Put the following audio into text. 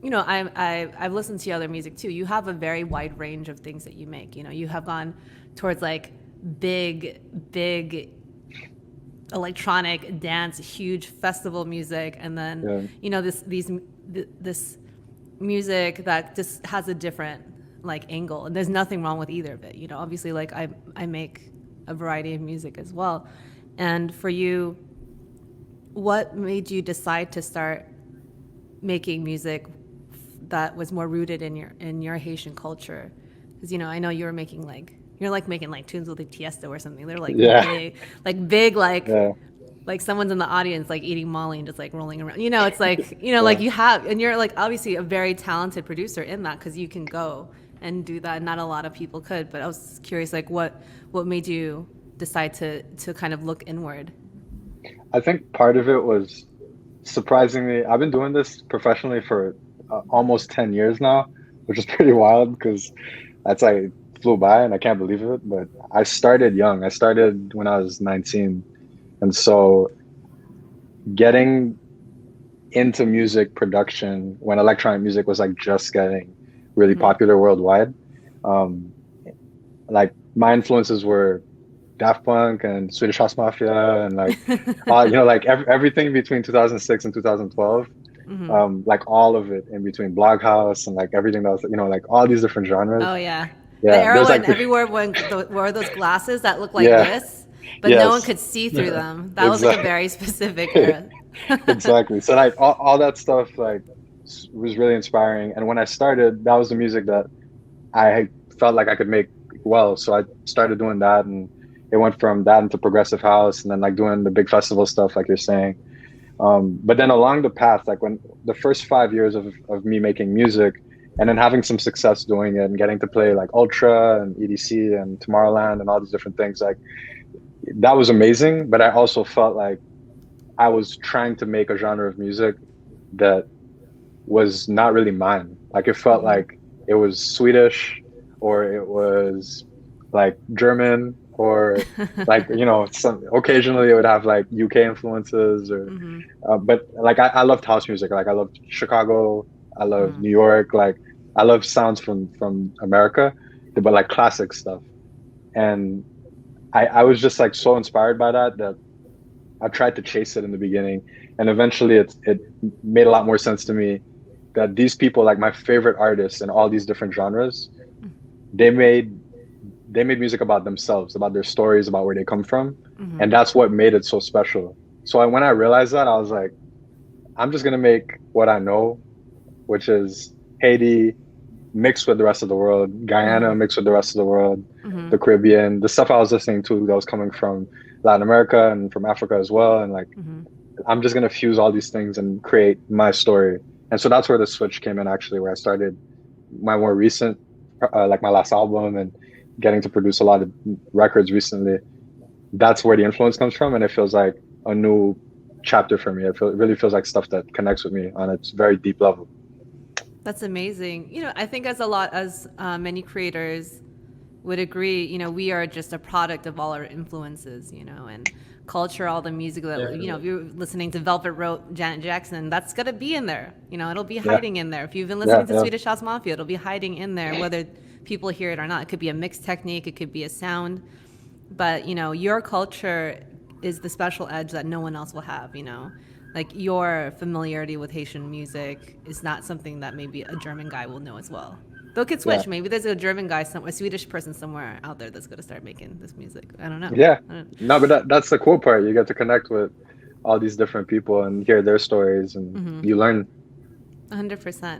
I've listened to your other music too. You have a very wide range of things that you make. You have gone towards like big electronic dance, huge festival music, and then Yeah. this music that just has a different like angle. And there's nothing wrong with either of it. Obviously, like I make a variety of music as well. And for you, what made you decide to start making music that was more rooted in your Haitian culture? Because I know you're like making like tunes with like Tiesto or something. They're Yeah. like big, Yeah. like someone's in the audience like eating Molly and just like rolling around. It's like like Yeah. you have, and you're like obviously a very talented producer in that because you can go and do that. Not a lot of people could. But I was curious, like what made you decide to kind of look inward? I think part of it was surprisingly, I've been doing this professionally for almost 10 years now, which is pretty wild because that's like flew by and I can't believe it. But I started young. I started when I was 19. And so getting into music production when electronic music was like just getting really Mm-hmm. popular worldwide, um, like my influences were Daft Punk and Swedish House Mafia and like like everything between 2006 and 2012, Mm-hmm. like all of it in between Bloghouse and like everything that was like all these different Oh genres. yeah, the Yeah, era there's when like everywhere wore those glasses that looked like yeah, this, but no one yes, could see through them. That was like a exactly. very specific era. Exactly. So like all that stuff like was really inspiring. And when I started, that was the music that I felt like I could make well. So I started doing that, and it went from that into progressive house, and then like doing the big festival stuff, like you're saying. But then along the path, like when the first 5 years of me making music, and then having some success doing it, and getting to play like Ultra and EDC and Tomorrowland and all these different things, like that was amazing. But I also felt like I was trying to make a genre of music that was not really mine. Like it felt Mm-hmm. like it was Swedish or it was like German or like some occasionally it would have like UK influences or Mm-hmm. but like I loved house music. Like I loved Chicago, I loved Mm-hmm. New York, like I love sounds from America, but like classic stuff. And I was just like so inspired by that I tried to chase it in the beginning, and eventually it made a lot more sense to me that these people, like my favorite artists in all these different genres, they made they made music about themselves, about their stories, about where they come from, Mm-hmm. and that's what made it so special. So when I realized that, I was like, I'm just gonna make what I know, which is Haiti mixed with the rest of the world, Guyana Mm-hmm. mixed with the rest of the world, Mm-hmm. the Caribbean, the stuff I was listening to that was coming from Latin America and from Africa as well, and like Mm-hmm. I'm just gonna fuse all these things and create my story. And so that's where the switch came in actually, where I started my more recent, like my last album and getting to produce a lot of records recently. That's where the influence comes from, and it feels like a new chapter for me. It really feels like stuff that connects with me on a very deep level. That's amazing. I think as many creators would agree, we are just a product of all our influences, and culture, all the music that, Yeah, if you're listening to Velvet Rope, Janet Jackson, that's going to be in there. It'll be yeah, hiding in there. If you've been yeah, listening to yeah, Swedish House Mafia, it'll be hiding in there, whether people hear it or not. It could be a mixed technique, it could be a sound, but your culture is the special edge that no one else will have. Like your familiarity with Haitian music is not something that maybe a German guy will know as well. Though it could yeah, switch. Maybe there's a German guy, a Swedish person somewhere out there that's going to start making this music. I don't know. yeah. I don't, No, but that's the cool part. You get to connect with all these different people and hear their stories, and you learn. 100%.